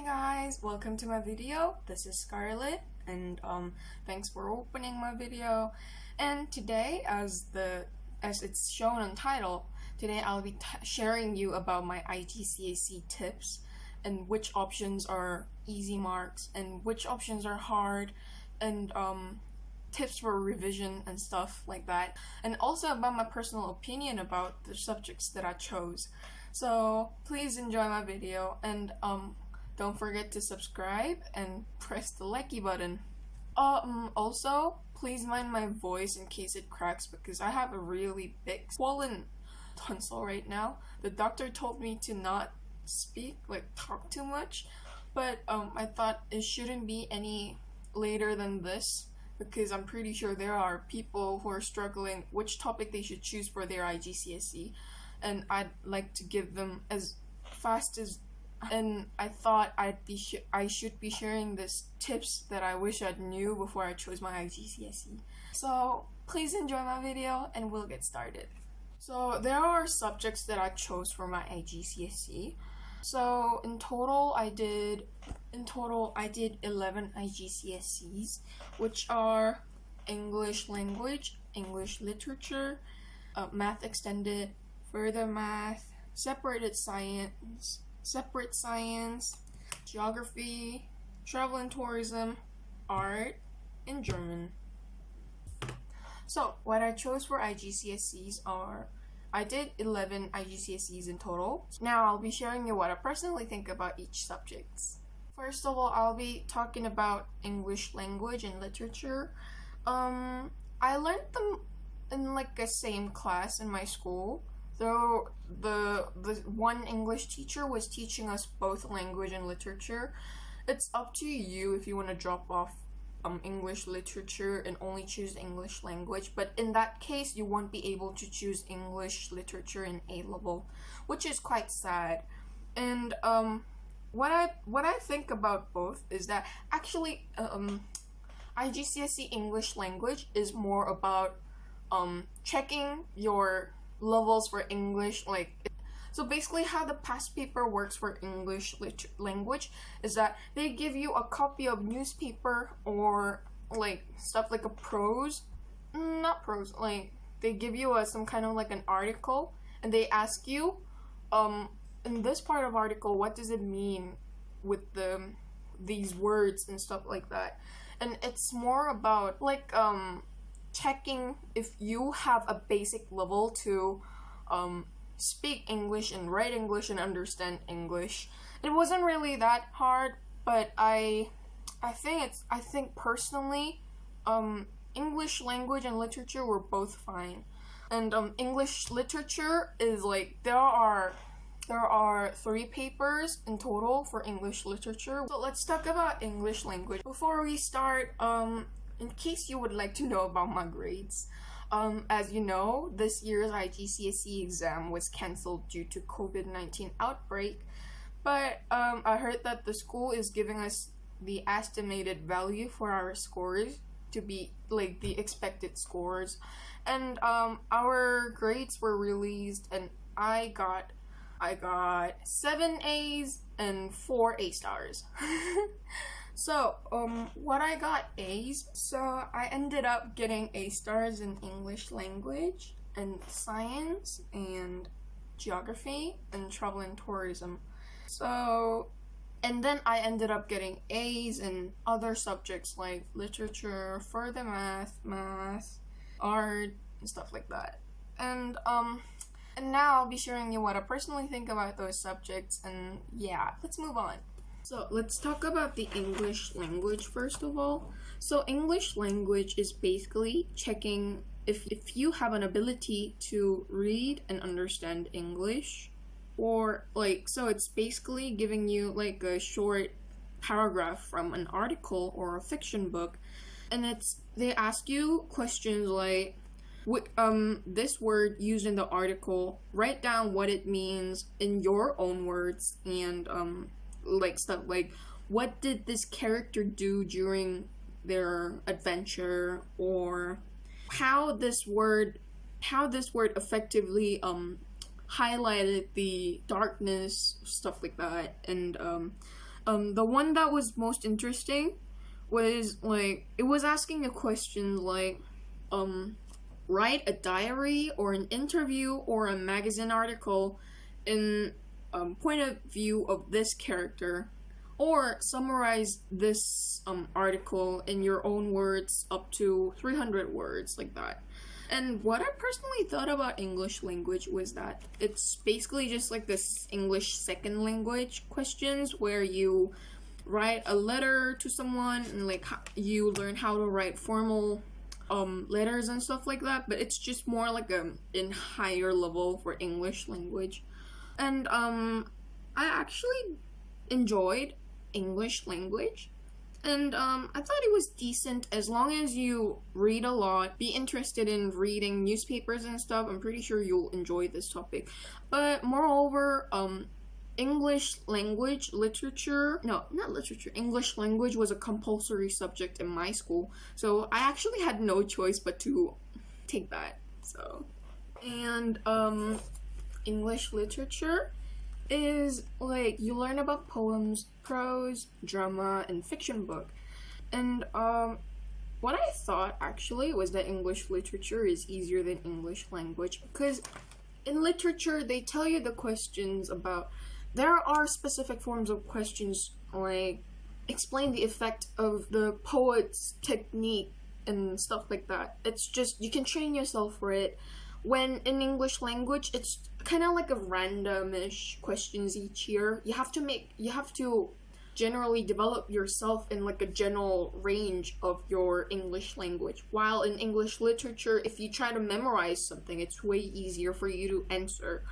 guys, welcome to my video. This is Scarlet, and thanks for opening my video. And today, as it's shown on title, today I'll be sharing you about my IGCSE tips and which options are easy marks and which options are hard, and tips for revision and stuff like that, and also about my personal opinion about the subjects that I chose. So please enjoy my video, and don't forget to subscribe and press the likey button. Also, please mind my voice in case it cracks because I have a really big swollen tonsil right now. The doctor told me to not talk too much, but I thought it shouldn't be any later than this because I'm pretty sure there are people who are struggling which topic they should choose for their IGCSE, and I'd like to give them as fast as, and I thought I should be sharing this tips that I wish I knew before I chose my IGCSE. So please enjoy my video and we'll get started. So there are subjects that I chose for my IGCSE. So in total I did 11 IGCSEs, which are English language, English literature, math extended, further math, separate science, geography, travel and tourism, art, and German. So what I chose for IGCSEs are, I did 11 IGCSEs in total. Now I'll be sharing you what I personally think about each subject. First of all, I'll be talking about English language and literature. I learned them in a same class in my school. So the one English teacher was teaching us both language and literature. It's up to you if you want to drop off English literature and only choose English language, but in that case you won't be able to choose English literature in A level, which is quite sad. And what I think about both is that actually IGCSE English language is more about checking your levels for English. So basically how the past paper works for English language is that they give you a copy of newspaper or stuff like a prose, not prose, they give you some kind of an article, and they ask you in this part of article what does it mean with these words and stuff like that. And it's more about checking if you have a basic level to speak English and write English and understand English. It wasn't really that hard, but I think personally English language and literature were both fine. And English literature is there are 3 papers in total for English literature. So let's talk about English language. Before we start, in case you would like to know about my grades, as you know, this year's IGCSE exam was cancelled due to COVID-19 outbreak, but I heard that the school is giving us the estimated value for our scores to be the expected scores, and our grades were released, and I got 7 A's and 4 A stars. So, what I got A's, so I ended up getting A stars in English language and science and geography and travel and tourism. So, and then I ended up getting A's in other subjects like literature, further math, art, and stuff like that. And now I'll be sharing you what I personally think about those subjects, and yeah, let's move on. So let's talk about the English language first of all. So English language is basically checking if you have an ability to read and understand English, or so it's basically giving you a short paragraph from an article or a fiction book, and they ask you questions like this word used in the article, write down what it means in your own words, and stuff like what did this character do during their adventure, or how this word effectively highlighted the darkness, stuff like that. And The one that was most interesting was like it was asking a question like write a diary or an interview or a magazine article in point of view of this character, or summarize this article in your own words up to 300 words, like that. And what I personally thought about English language was that it's basically just like this English second language questions where you write a letter to someone and like you learn how to write formal letters and stuff like that, but it's just more like in higher level for English language. And I actually enjoyed English language, and I thought it was decent as long as you read a lot, be interested in reading newspapers and stuff. I'm pretty sure you'll enjoy this topic. But moreover, English language English language was a compulsory subject in my school, so I actually had no choice but to take that. So, and English literature is like you learn about poems, prose, drama, and fiction book. And what I thought actually was that English literature is easier than English language, because in literature they tell you the questions about, there are specific forms of questions like explain the effect of the poet's technique and stuff like that. It's just you can train yourself for it. When in English language, it's kind of like a randomish questions each year. You have to generally develop yourself in like a general range of your English language. While in English literature, if you try to memorize something, it's way easier for you to answer.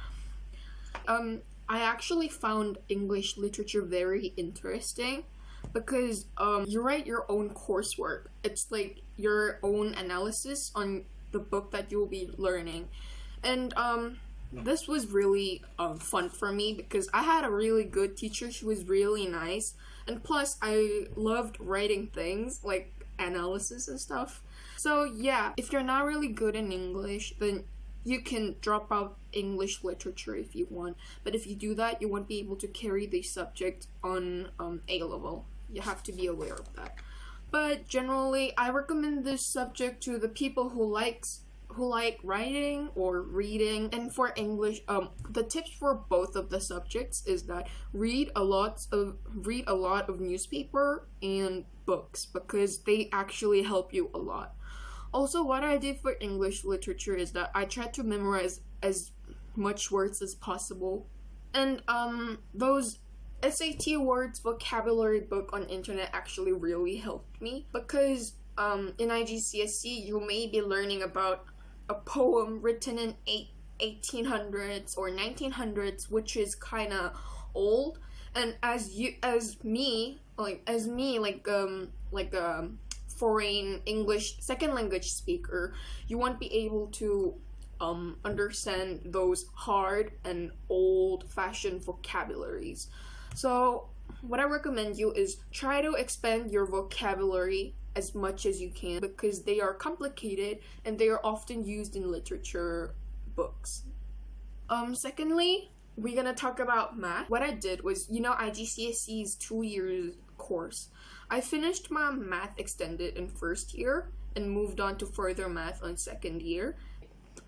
I actually found English literature very interesting because you write your own coursework. It's like your own analysis on the book that you'll be learning. And this was really fun for me because I had a really good teacher. She was really nice, and plus I loved writing things like analysis and stuff. So yeah, if you're not really good in English, then you can drop out English literature if you want, but if you do that, you won't be able to carry the subject on A level. You have to be aware of that. But generally, I recommend this subject to the people who like writing or reading. And for English, the tips for both of the subjects is that read a lot of newspaper and books, because they actually help you a lot. Also, what I did for English literature is that I tried to memorize as much words as possible, and those SAT words vocabulary book on internet actually really helped me, because in IGCSE you may be learning about a poem written in 1800s or 1900s, which is kind of old, and as me foreign English second language speaker, you won't be able to understand those hard and old-fashioned vocabularies. So what I recommend you is try to expand your vocabulary as much as you can, because they are complicated and they are often used in literature books. Secondly, we're gonna talk about math. What I did was, IGCSE's 2-year course. I finished my math extended in first year and moved on to further math on second year.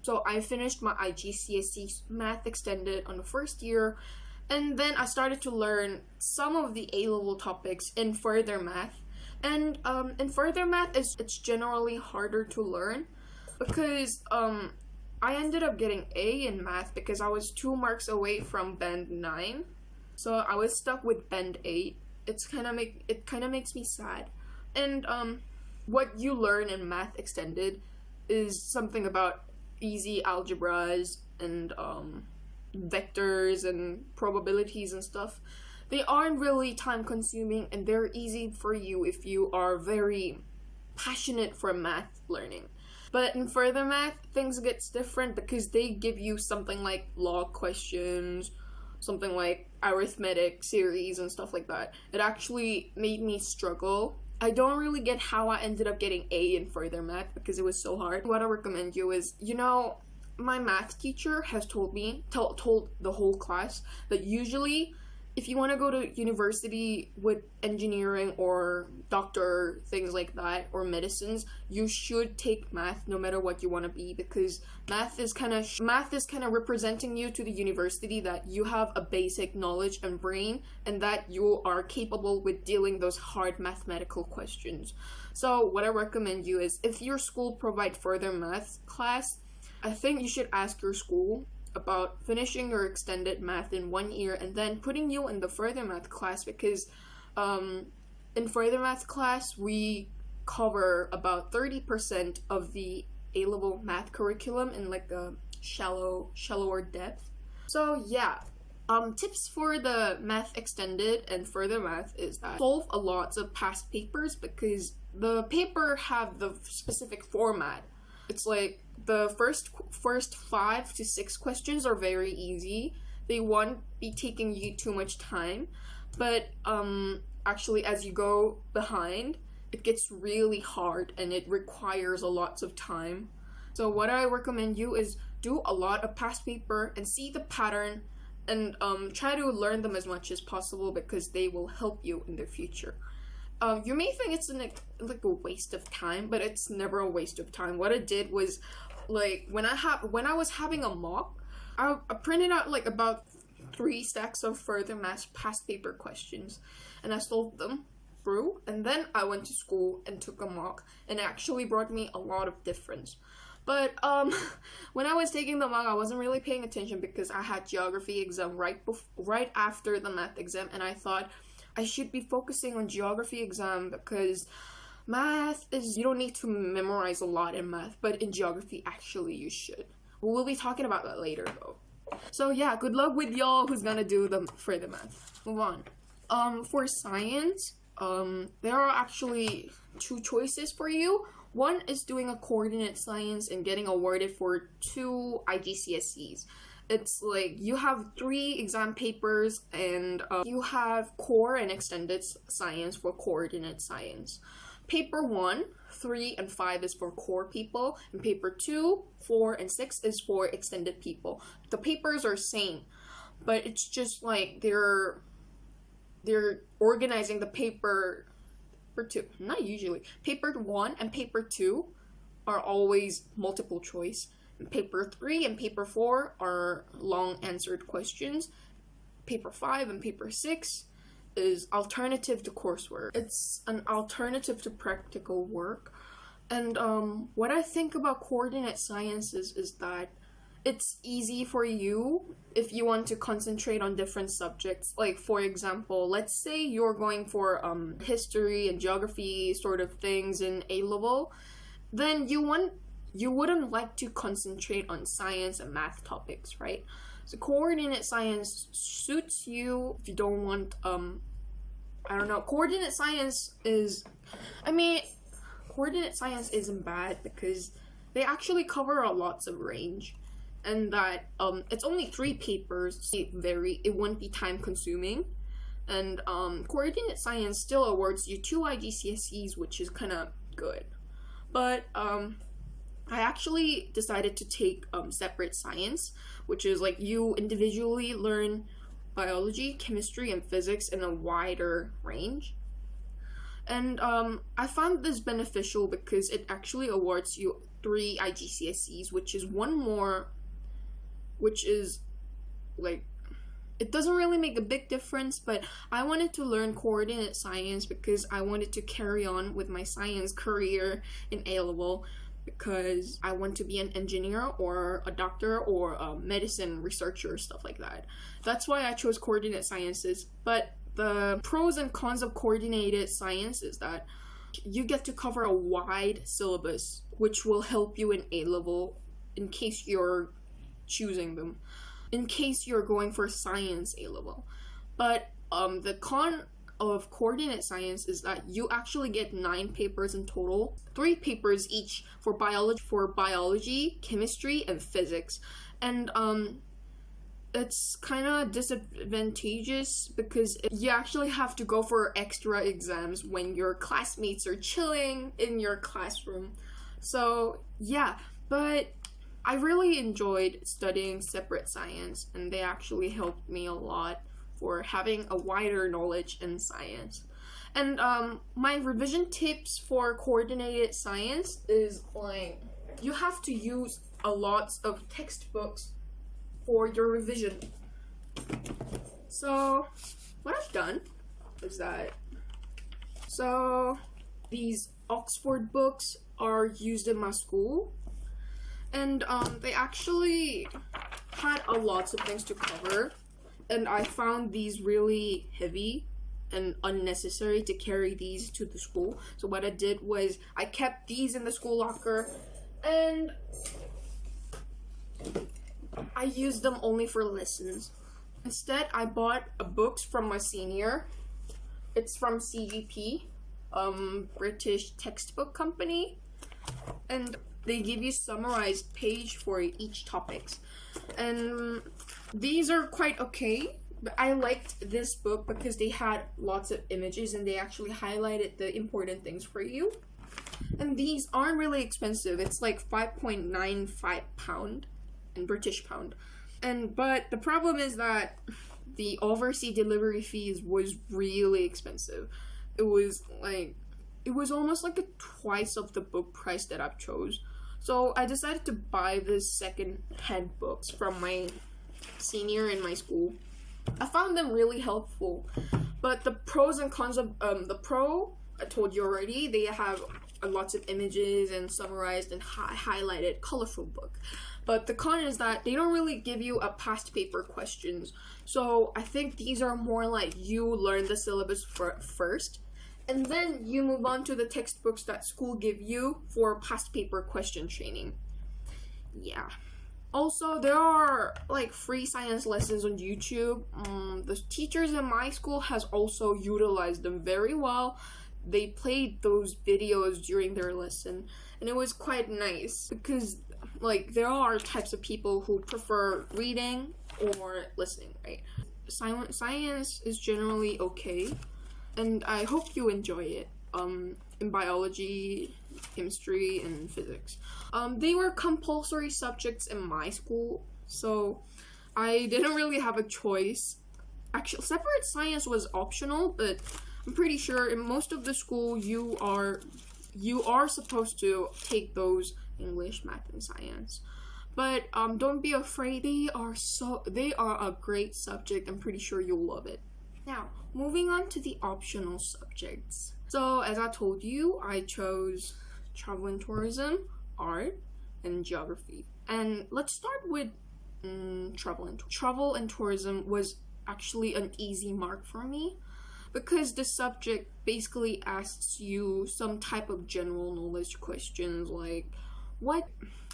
So I finished my IGCSE math extended on the first year, and then I started to learn some of the A-level topics in further math. And in further math, it's generally harder to learn because I ended up getting A in math because I was 2 marks away from band 9. So I was stuck with band 8. It kind of makes me sad. And what you learn in math extended is something about easy algebras and vectors and probabilities and stuff. They aren't really time consuming, and they're easy for you if you are very passionate for math learning. But in further math, things gets different because they give you something like log questions, something like arithmetic series and stuff like that. It actually made me struggle. I don't really get how I ended up getting A in further math because it was so hard. What I recommend you is, my math teacher has told the whole class that usually if you want to go to university with engineering or doctor, things like that, or medicines, you should take math no matter what you want to be, because math is kind of representing you to the university that you have a basic knowledge and brain, and that you are capable with dealing those hard mathematical questions. So what I recommend you is, if your school provide further math class, I think you should ask your school about finishing your extended math in 1 year and then putting you in the further math class, because in further math class we cover about 30% of the A-level math curriculum in like a shallower depth. So yeah, tips for the math extended and further math is that solve a lot of past papers, because the paper have the specific format. It's like the first 5 to 6 questions are very easy. They won't be taking you too much time, but actually as you go behind, it gets really hard and it requires a lot of time. So what I recommend you is do a lot of past paper and see the pattern, and try to learn them as much as possible, because they will help you in the future. You may think it's like a waste of time, but it's never a waste of time. What I did was, like, when I was having a mock, I printed out like about 3 stacks of further math past paper questions, and I solved them through, and then I went to school and took a mock, and it actually brought me a lot of difference. But when I was taking the mock, I wasn't really paying attention because I had geography exam right after the math exam, and I thought I should be focusing on geography exam, because math is, you don't need to memorize a lot in math, but in geography actually you should. We'll be talking about that later though. So yeah, good luck with y'all who's gonna do the further math. Move on. For science, there are actually 2 choices for you. One is doing a coordinate science and getting awarded for 2 IGCSEs. It's like you have 3 exam papers, and you have core and extended science for coordinate science. Paper 1, 3, and 5 is for core people, and paper 2, 4, and 6 is for extended people. The papers are same, but it's just like they're organizing the paper for 2. Not usually. Paper 1 and paper 2 are always multiple choice. Paper 3 and paper 4 are long answered questions. Paper 5 and paper 6 is alternative to coursework. It's an alternative to practical work. And what I think about coordinate sciences is that it's easy for you if you want to concentrate on different subjects. Like, for example, let's say you're going for history and geography sort of things in A-level, then you wouldn't like to concentrate on science and math topics, right? So coordinate science suits you if you don't want, coordinate science isn't bad, because they actually cover a lots of range, and that it's only 3 papers, it won't be time consuming, and coordinate science still awards you 2 IGCSEs, which is kind of good. But I actually decided to take separate science, which is like you individually learn biology, chemistry, and physics in a wider range. And I found this beneficial because it actually awards you 3 IGCSEs, which is one more, which is like, it doesn't really make a big difference, but I wanted to learn coordinate science because I wanted to carry on with my science career in A-level, because I want to be an engineer or a doctor or a medicine researcher, stuff like that. That's why I chose coordinate sciences. But the pros and cons of coordinated science is that you get to cover a wide syllabus, which will help you in A-level in case you're choosing them, in case you're going for science A-level. But the con of coordinate science is that you actually get 9 papers in total, 3 papers each for biology, chemistry, and physics. And it's kind of disadvantageous because you actually have to go for extra exams when your classmates are chilling in your classroom. So yeah, but I really enjoyed studying separate science, and they actually helped me a lot for having a wider knowledge in science. And my revision tips for coordinated science is like you have to use a lot of textbooks for your revision. So what I've done is that these Oxford books are used in my school, and they actually had a lot of things to cover, and I found these really heavy and unnecessary to carry these to the school. So what I did was I kept these in the school locker, and I used them only for lessons. Instead, I bought books from my senior. It's from CGP, British textbook company, and they give you summarized page for each topics. And these are quite okay. But I liked this book because they had lots of images and they actually highlighted the important things for you. And these aren't really expensive. It's like £5.95 in British pound. But the problem is that the overseas delivery fees was really expensive. It was almost like twice of the book price that I've chose. So I decided to buy this second-hand books from my senior in my school. I found them really helpful, but the pros and cons of the pro, I told you already, they have lots of images and summarized and highlighted colorful book. But the con is that they don't really give you a past paper questions. So I think these are more like you learn the syllabus first, and then you move on to the textbooks that school give you for past paper question training. Yeah. Also, there are like free science lessons on YouTube. The teachers in my school has also utilized them very well. They played those videos during their lesson, and it was quite nice because like there are types of people who prefer reading or listening, right? Science is generally okay, and I hope you enjoy it. In biology, chemistry, and physics. They were compulsory subjects in my school, so I didn't really have a choice. Actually, separate science was optional, but I'm pretty sure in most of the school you are supposed to take those English, math, and science. But don't be afraid, they are a great subject. I'm pretty sure you'll love it. Now, moving on to the optional subjects. So, as I told you, I chose travel and tourism, art, and geography. And let's start with travel and tourism was actually an easy mark for me because the subject basically asks you some type of general knowledge questions like what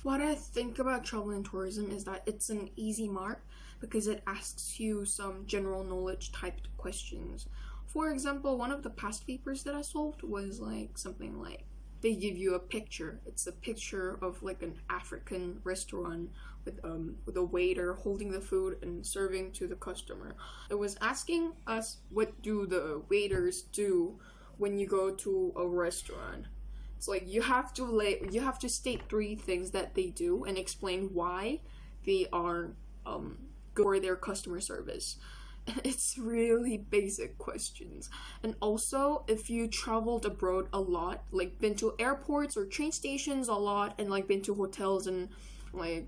I think about travel and tourism is that it's an easy mark because it asks you some general knowledge type questions. For example, one of the past papers that I solved was like something like they give you a picture. It's a picture of like an African restaurant with a waiter holding the food and serving to the customer. It was asking us what do the waiters do when you go to a restaurant. It's like you have to state 3 things that they do and explain why they are good for their customer service. It's really basic questions. And also, if you traveled abroad a lot, like been to airports or train stations a lot, and like been to hotels and like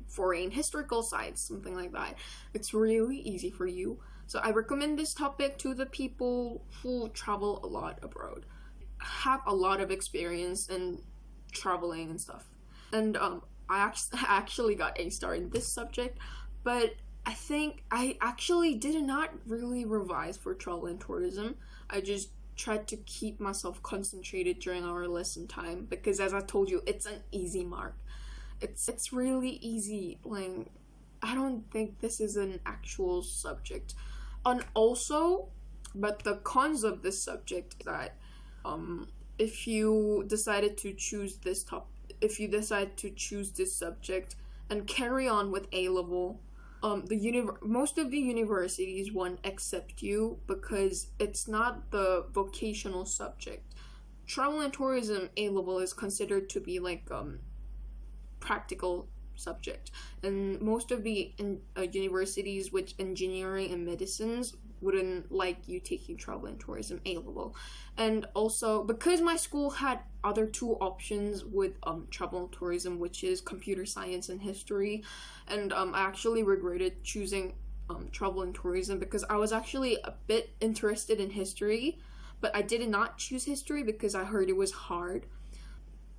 foreign historical sites, something like that, it's really easy for you. So I recommend this topic to the people who travel a lot abroad, have a lot of experience in traveling and stuff. And I actually got A star in this subject, but I think I actually did not really revise for travel and tourism. I just tried to keep myself concentrated during our lesson time because, as I told you, it's an easy mark. It's really easy. Like, I don't think this is an actual subject. And also, but the cons of this subject is that if you decided to choose this subject and carry on with A-level, most of the universities won't accept you because it's not the vocational subject. Travel and tourism A-level is considered to be like practical subject, and most of the universities with engineering and medicines wouldn't like you taking travel and tourism A level. And also because my school had other two options with travel and tourism, which is computer science and history, and I actually regretted choosing travel and tourism because I was actually a bit interested in history, but I did not choose history because I heard it was hard.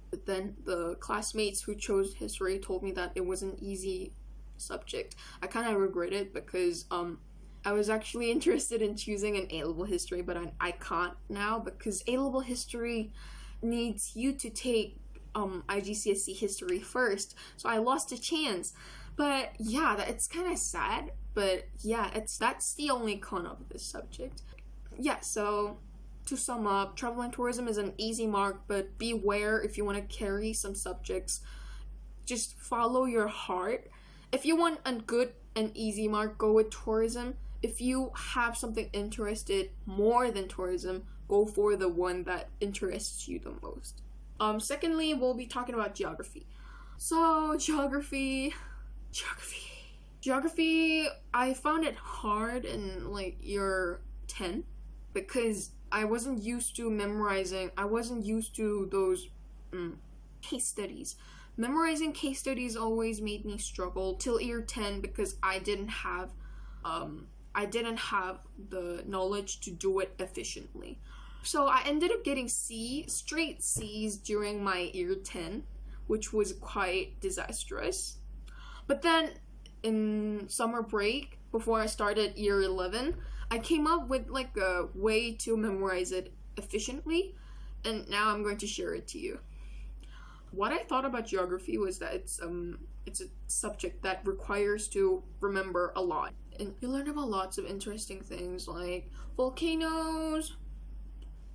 But then the classmates who chose history told me that it was an easy subject. I kind of regret it because I was actually interested in choosing an A-level history, but I can't now because A-level history needs you to take IGCSE history first, so I lost a chance. But yeah, it's kind of sad, but yeah, that's the only con of this subject. Yeah, so to sum up, travel and tourism is an easy mark, but beware if you want to carry some subjects. Just follow your heart. If you want a good and easy mark, go with tourism. If you have something interested more than tourism, go for the one that interests you the most. Secondly, we'll be talking about geography. So geography, I found it hard in like year 10 because I wasn't used to memorizing. I wasn't used to those case studies. Memorizing case studies always made me struggle till year 10 because I didn't have the knowledge to do it efficiently. So I ended up getting straight C's during my year 10, which was quite disastrous. But then in summer break, before I started year 11, I came up with like a way to memorize it efficiently, and now I'm going to share it to you. What I thought about geography was that it's a subject that requires to remember a lot. And you learn about lots of interesting things like volcanoes,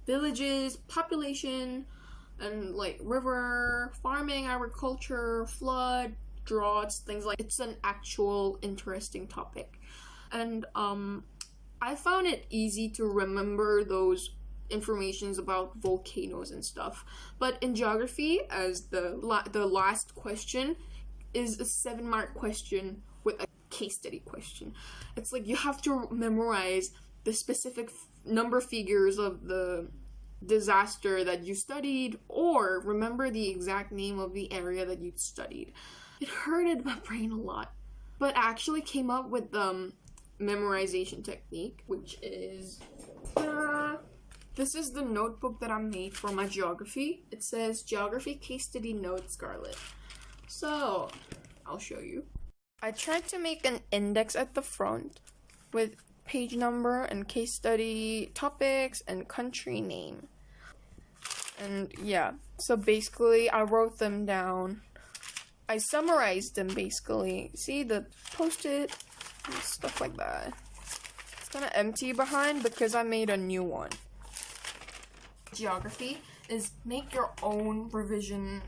villages, population, and like river, farming, agriculture, flood, droughts, things like it's an actual interesting topic. And I found it easy to remember those informations about volcanoes and stuff. But in geography, as the last question is a 7-mark question with a case study question. It's like you have to memorize the specific number figures of the disaster that you studied, or remember the exact name of the area that you studied. It hurted my brain a lot, but I actually came up with the memorization technique, which is this is the notebook that I made for my geography. It says Geography Case Study Note Scarlet. So I'll show you. I tried to make an index at the front with page number and case study topics and country name. And yeah, so basically I wrote them down. I summarized them basically. See the post-it and stuff like that. It's kind of empty behind because I made a new one. Geography is make your own revision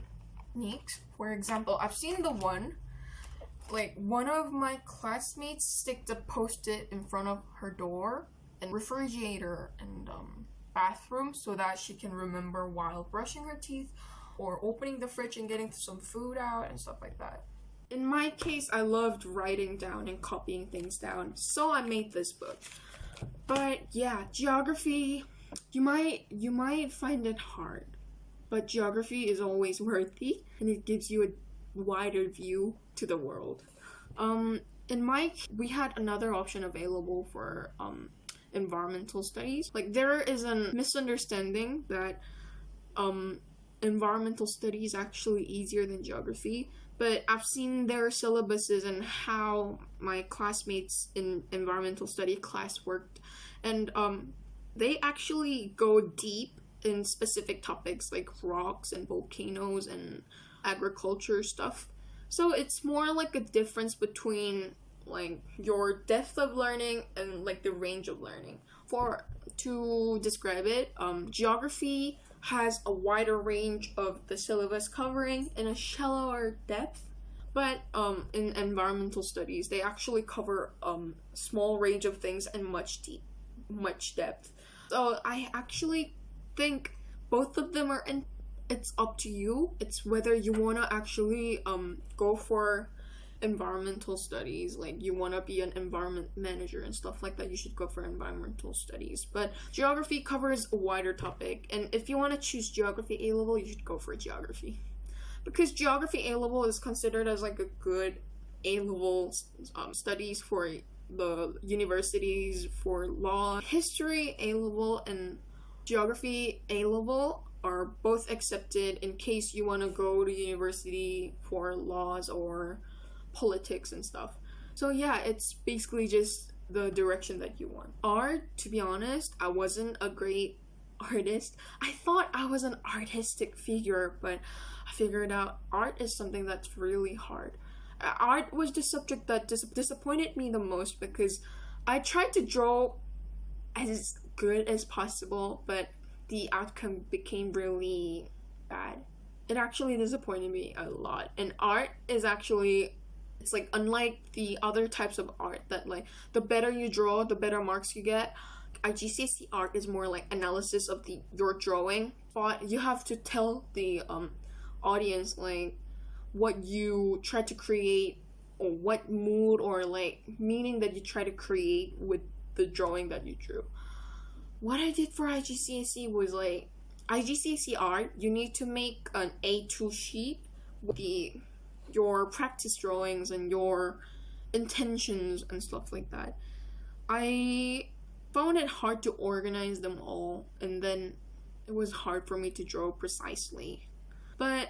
techniques. For example, I've seen the one, like one of my classmates sticked a post-it in front of her door and refrigerator and bathroom so that she can remember while brushing her teeth or opening the fridge and getting some food out and stuff like that. In my case, I loved writing down and copying things down, so I made this book. But yeah, geography, you might find it hard, but geography is always worthy and it gives you a wider view to the world. In my case, we had another option available for environmental studies. Like there is a misunderstanding that environmental studies is actually easier than geography, but I've seen their syllabuses and how my classmates in environmental study class worked, and they actually go deep in specific topics like rocks and volcanoes and agriculture stuff. So it's more like a difference between like your depth of learning and like the range of learning. To describe it, geography has a wider range of the syllabus covering and a shallower depth, but in environmental studies they actually cover small range of things and much depth. So I actually think both of them are it's up to you. It's whether you want to actually go for environmental studies, like you want to be an environment manager and stuff like that, you should go for environmental studies. But geography covers a wider topic, and if you want to choose geography A level, you should go for geography, because geography A level is considered as like a good A level studies for the universities. For law, history A level and geography A level are both accepted in case you want to go to university for laws or politics and stuff. So yeah, it's basically just the direction that you want. Art, to be honest, I wasn't a great artist. I thought I was an artistic figure, but I figured out art is something that's really hard. Art was the subject that disappointed me the most, because I tried to draw as good as possible, but the outcome became really bad. It actually disappointed me a lot. And art is actually, it's like unlike the other types of art that like the better you draw, the better marks you get. IGCSE art is more like analysis of your drawing. But you have to tell the audience like what you try to create, or what mood or like meaning that you try to create with the drawing that you drew. What I did for IGCSE was like, IGCSE art, you need to make an A2 sheet with your practice drawings and your intentions and stuff like that. I found it hard to organize them all, and then it was hard for me to draw precisely. But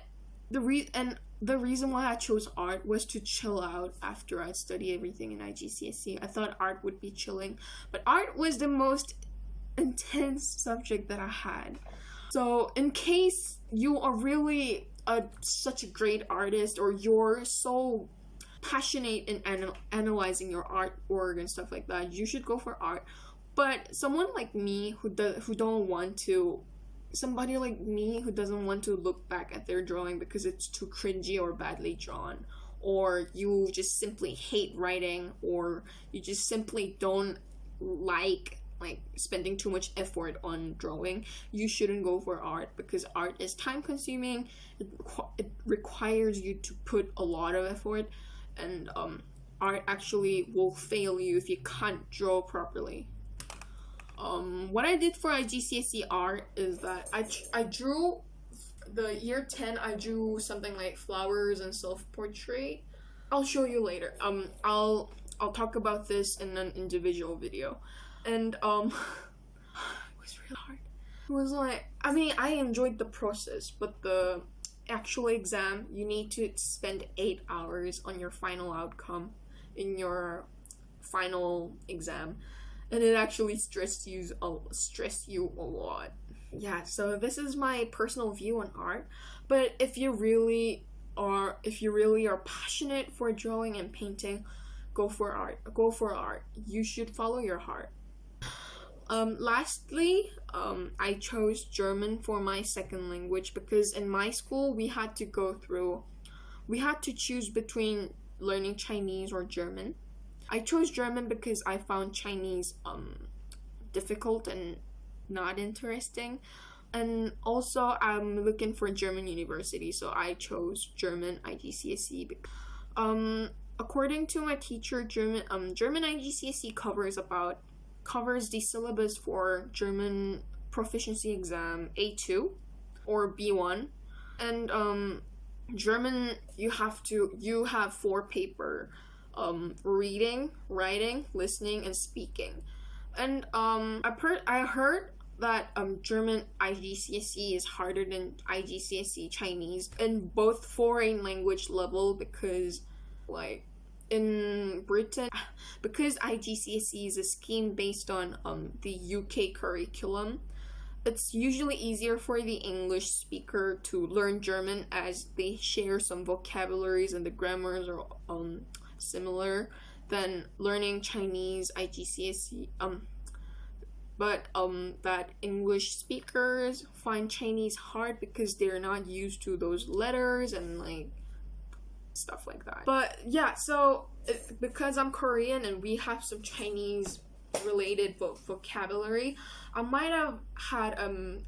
the reason why I chose art was to chill out after I studied everything in IGCSE. I thought art would be chilling, but art was the most intense subject that I had. So in case you are really such a great artist, or you're so passionate in analyzing your artwork and stuff like that, you should go for art. But somebody like me who doesn't want to look back at their drawing because it's too cringy or badly drawn, or you just simply hate writing, or you just simply don't like spending too much effort on drawing, you shouldn't go for art, because art is time consuming. It requires you to put a lot of effort, and art actually will fail you if you can't draw properly. What I did for IGCSE art is that I drew the year 10. I drew something like flowers and self-portrait. I'll show you later. I'll talk about this in an individual video. And it was really hard. It was like, I mean, I enjoyed the process, but the actual exam, you need to spend 8 hours on your final outcome in your final exam, and it actually stressed you a lot. Yeah, so this is my personal view on art. But if you really are passionate for drawing and painting, go for art. You should follow your heart. Lastly, I chose German for my second language, because in my school we had to choose between learning Chinese or German. I chose German because I found Chinese difficult and not interesting, and also I'm looking for German university, so I chose German IGCSE. According to my teacher, German IGCSE covers the syllabus for German proficiency exam A2 or B1, and German you have 4 paper, reading, writing, listening, and speaking. And I heard that German IGCSE is harder than IGCSE Chinese in both foreign language level, because like in Britain, because IGCSE is a scheme based on the UK curriculum, it's usually easier for the English speaker to learn German, as they share some vocabularies and the grammars are similar than learning Chinese IGCSE. But that English speakers find Chinese hard because they're not used to those letters and like stuff like that. But yeah, so because I'm Korean and we have some Chinese related vocabulary, I might have had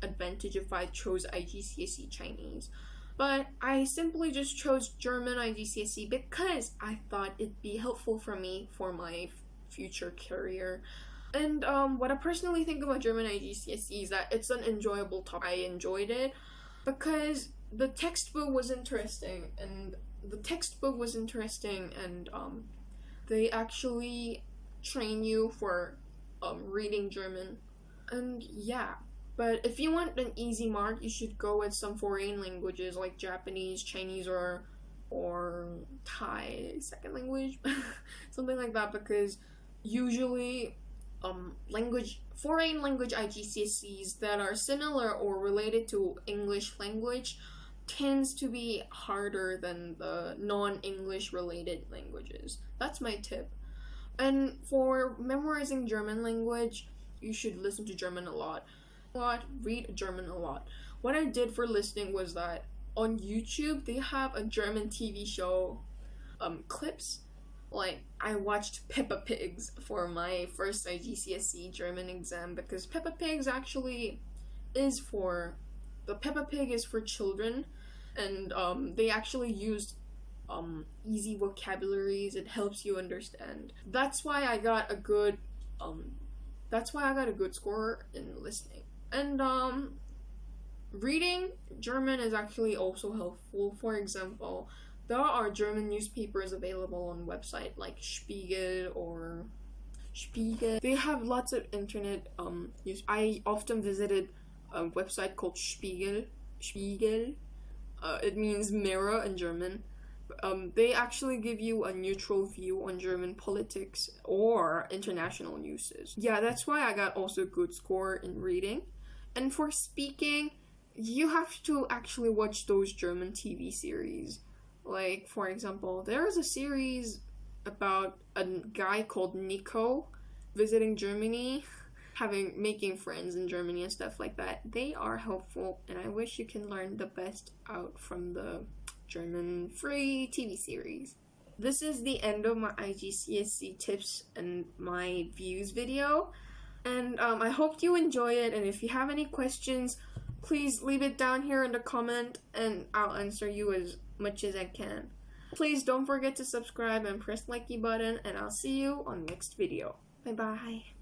advantage if I chose IGCSE Chinese. But I simply just chose German IGCSE because I thought it'd be helpful for me for my future career. And what I personally think about German IGCSE is that it's an enjoyable topic. I enjoyed it because the textbook was interesting, and they actually train you for reading German. And yeah, but if you want an easy mark, you should go with some foreign languages like Japanese, Chinese, or Thai second language, something like that, because usually foreign language IGCSEs that are similar or related to English language tends to be harder than the non-English related languages. That's my tip. And for memorizing German language, you should listen to German a lot, read German a lot. What I did for listening was that on YouTube they have a German TV show clips. Like, I watched Peppa Pigs for my first IGCSE German exam because Peppa Pig is for children, and they actually used easy vocabularies. It helps you understand. That's why I got a good score in listening. And reading German is actually also helpful. For example, there are German newspapers available on website like Spiegel or Spiegel. They have lots of internet news. I often visited a website called Spiegel. It means mirror in German. They actually give you a neutral view on German politics or international news. Yeah, that's why I got also good score in reading. And for speaking, you have to actually watch those German TV series. Like, for example, there is a series about a guy called Nico visiting Germany, making friends in Germany and stuff like that. They are helpful, and I wish you can learn the best out from the German free TV series. This is the end of my IGCSE tips and my views video, and I hope you enjoy it. And if you have any questions, please leave it down here in the comment, and I'll answer you as much as I can. Please don't forget to subscribe and press the likey button, and I'll see you on next video. Bye bye.